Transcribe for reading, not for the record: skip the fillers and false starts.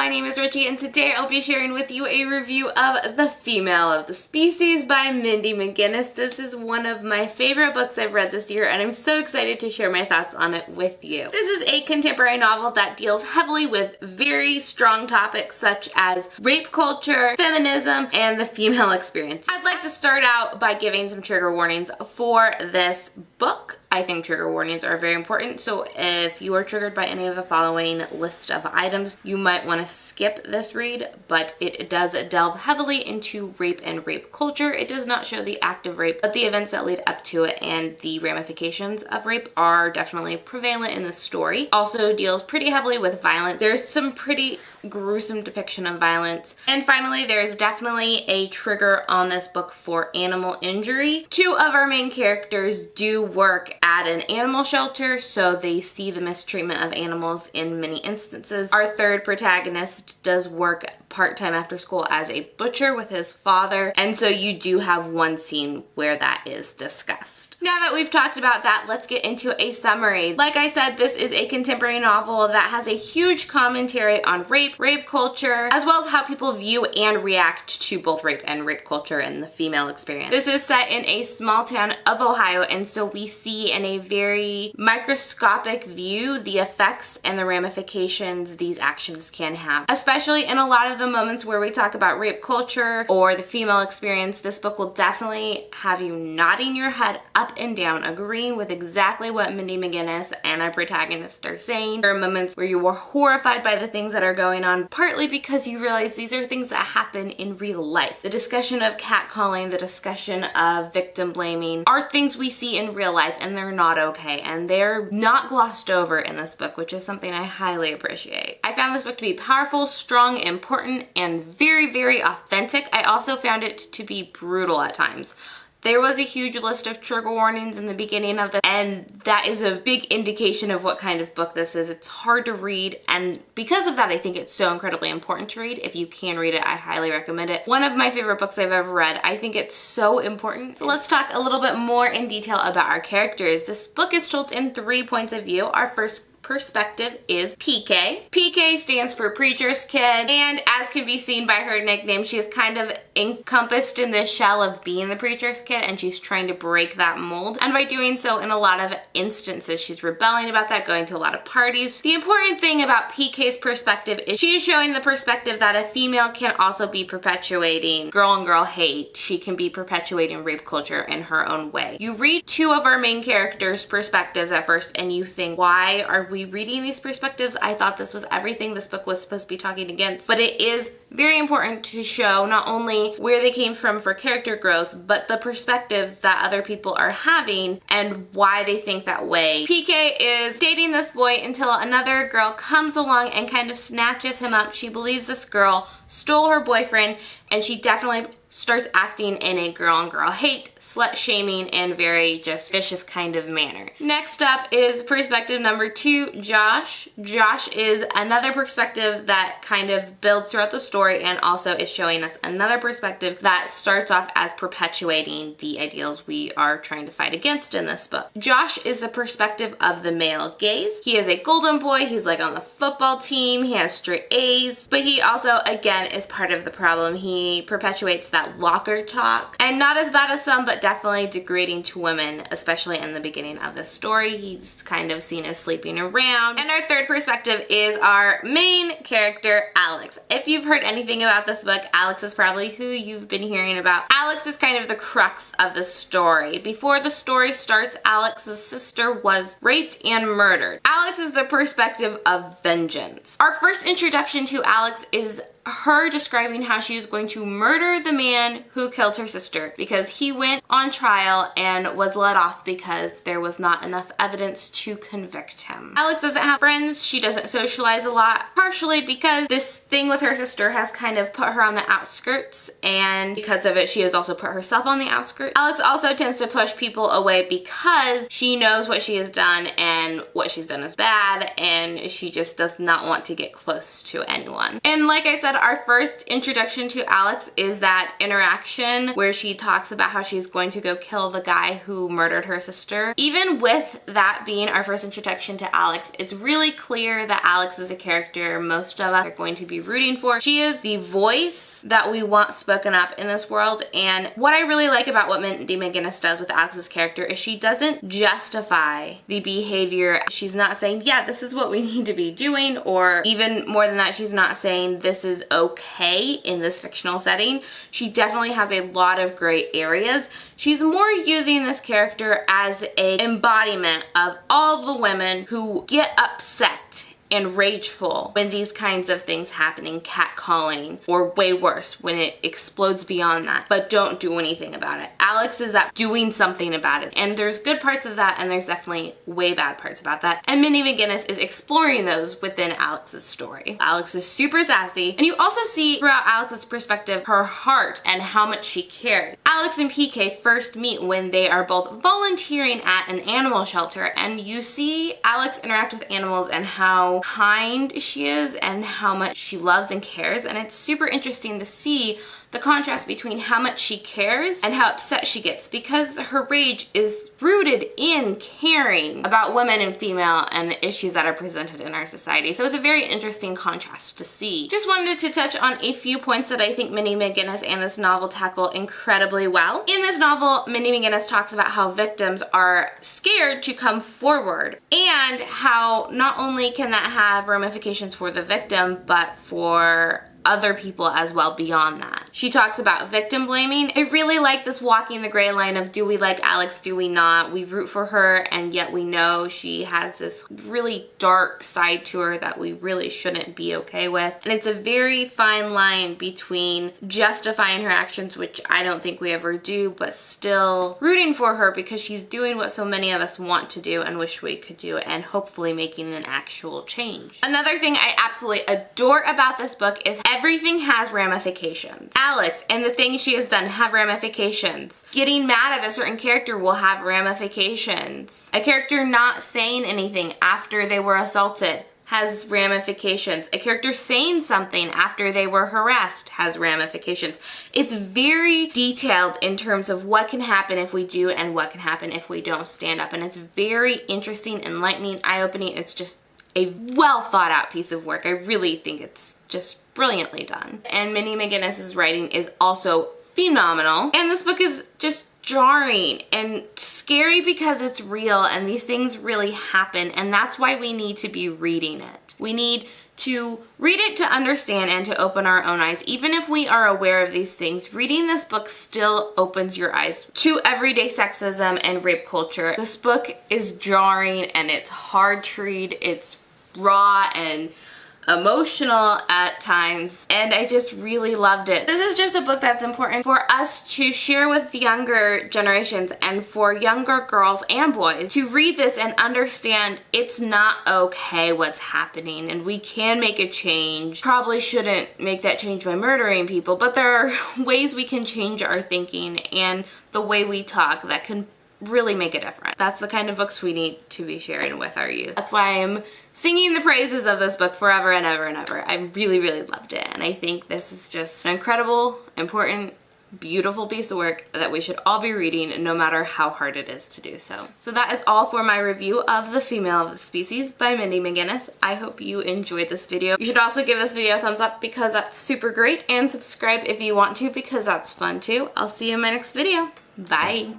my name is Richie and today I'll be sharing with you a review of The Female of the Species by Mindy Mcginnis. This is one of my favorite books I've read this year and I'm so excited to share my thoughts on it with you. This is a contemporary novel that deals heavily with very strong topics such as rape culture, feminism, and the female experience. I'd like to start out by giving some trigger warnings for this book. I think trigger warnings are very important, so if you are triggered by any of the following list of items, you might want to skip this read, but it does delve heavily into rape and rape culture. It does not show the act of rape, but the events that lead up to it and the ramifications of rape are definitely prevalent in the story. Also deals pretty heavily with violence. There's some pretty gruesome depiction of violence. And finally, there's definitely a trigger on this book for animal injury. Two of our main characters do work at an animal shelter, so they see the mistreatment of animals in many instances. Our third protagonist does work part-time after school as a butcher with his father, and so you do have one scene where that is discussed. Now that we've talked about that, let's get into a summary. Like I said, this is a contemporary novel that has a huge commentary on rape culture, as well as how people view and react to both rape and rape culture and the female experience. This is set in a small town of Ohio, and so we see in a very microscopic view the effects and the ramifications these actions can have. Especially in a lot of the moments where we talk about rape culture or the female experience, this book will definitely have you nodding your head up and down, agreeing with exactly what Mindy Mcginnis and our protagonist are saying. There are moments where you are horrified by the things that are going on, partly because you realize these are things that happen in real life. The discussion of catcalling, the discussion of victim blaming are things we see in real life, and they're not okay, and they're not glossed over in this book, which is something I highly appreciate. I found this book to be powerful, strong, important, and very, very authentic. I also found it to be brutal at times. There was a huge list of trigger warnings in the beginning of this, and that is a big indication of what kind of book this is. It's hard to read, and because of that, I think it's so incredibly important to read. If you can read it, I highly recommend it. One of my favorite books I've ever read. I think it's so important. So let's talk a little bit more in detail about our characters. This book is told in 3 points of view. Our first perspective is PK. PK stands for Preacher's Kid, and as can be seen by her nickname, she is kind of encompassed in this shell of being the Preacher's Kid, and she's trying to break that mold. And by doing so, in a lot of instances, she's rebelling about that, going to a lot of parties. The important thing about PK's perspective is she is showing the perspective that a female can also be perpetuating girl on girl hate. She can be perpetuating rape culture in her own way. You read two of our main characters' perspectives at first, and you think, why are we reading these perspectives? I thought this was everything this book was supposed to be talking against, but it is very important to show not only where they came from for character growth, but the perspectives that other people are having and why they think that way. PK is dating this boy until another girl comes along and kind of snatches him up. She believes this girl stole her boyfriend, and she definitely starts acting in a girl on girl hate, slut shaming, and very just vicious kind of manner. Next up is perspective number 2, Josh. Josh is another perspective that kind of builds throughout the story and also is showing us another perspective that starts off as perpetuating the ideals we are trying to fight against in this book. Josh is the perspective of the male gaze. He is a golden boy. He's like on the football team. He has straight A's, but he also, again, is part of the problem. He perpetuates that locker talk, and not as bad as some, but definitely degrading to women, especially in the beginning of the story. He's kind of seen as sleeping around. And our third perspective is our main character, Alex. If you've heard anything about this book, Alex is probably who you've been hearing about. Alex is kind of the crux of the story. Before the story starts, Alex's sister was raped and murdered. Alex is the perspective of vengeance. Our first introduction to Alex is her describing how she is going to murder the man who killed her sister because he went on trial and was let off because there was not enough evidence to convict him. Alex doesn't have friends. She doesn't socialize a lot, partially because this thing with her sister has kind of put her on the outskirts, and because of it, she has also put herself on the outskirts. Alex also tends to push people away because she knows what she has done, and what she's done is bad, and she just does not want to get close to anyone. And like I said, said, our first introduction to Alex is that interaction where she talks about how she's going to go kill the guy who murdered her sister. Even with that being our first introduction to Alex, it's really clear that Alex is a character most of us are going to be rooting for. She is the voice that we want spoken up in this world, and what I really like about what Mindy Mcginnis does with Alex's character is she doesn't justify the behavior. She's not saying, yeah, this is what we need to be doing, or even more than that, she's not saying this is okay in this fictional setting. She definitely has a lot of gray areas. She's more using this character as an embodiment of all the women who get upset and rageful when these kinds of things happen, catcalling, or way worse, when it explodes beyond that, but don't do anything about it. Alex is that doing something about it, and there's good parts of that, and there's definitely way bad parts about that, and Mindy Mcginnis is exploring those within Alex's story. Alex is super sassy, and you also see throughout Alex's perspective her heart and how much she cares. Alex and PK first meet when they are both volunteering at an animal shelter, and you see Alex interact with animals and how kind she is and how much she loves and cares, and it's super interesting to see the contrast between how much she cares and how upset she gets, because her rage is rooted in caring about women and female and the issues that are presented in our society. So it's a very interesting contrast to see. Just wanted to touch on a few points that I think Mindy Mcginnis and this novel tackle incredibly well. In this novel, Mindy Mcginnis talks about how victims are scared to come forward, and how not only can that have ramifications for the victim, but for other people as well beyond that. She talks about victim blaming. I really like this walking the gray line of, do we like Alex, do we not? We root for her, and yet we know she has this really dark side to her that we really shouldn't be okay with. And it's a very fine line between justifying her actions, which I don't think we ever do, but still rooting for her because she's doing what so many of us want to do and wish we could do, and hopefully making an actual change. Another thing I absolutely adore about this book is everything has ramifications. Alex and the things she has done have ramifications. Getting mad at a certain character will have ramifications. A character not saying anything after they were assaulted has ramifications. A character saying something after they were harassed has ramifications. It's very detailed in terms of what can happen if we do and what can happen if we don't stand up, and it's very interesting, enlightening, eye-opening. It's just a well thought out piece of work. I really think it's just brilliantly done. And Mindy Mcginnis's writing is also phenomenal. And this book is just jarring and scary because it's real and these things really happen, and that's why we need to be reading it. We need to read it to understand and to open our own eyes. Even if we are aware of these things, reading this book still opens your eyes to everyday sexism and rape culture. This book is jarring and it's hard to read. It's raw and emotional at times, and I just really loved it. This is just a book that's important for us to share with younger generations and for younger girls and boys to read this and understand it's not okay what's happening, and we can make a change. Probably shouldn't make that change by murdering people, but there are ways we can change our thinking and the way we talk that can really make a difference. That's the kind of books we need to be sharing with our youth. That's why I'm singing the praises of this book forever and ever and ever. I really, really loved it, and I think this is just an incredible, important, beautiful piece of work that we should all be reading no matter how hard it is to do so. So that is all for my review of The Female of the Species by Mindy Mcginnis. I hope you enjoyed this video. You should also give this video a thumbs up because that's super great, and subscribe if you want to because that's fun too. I'll see you in my next video. Bye.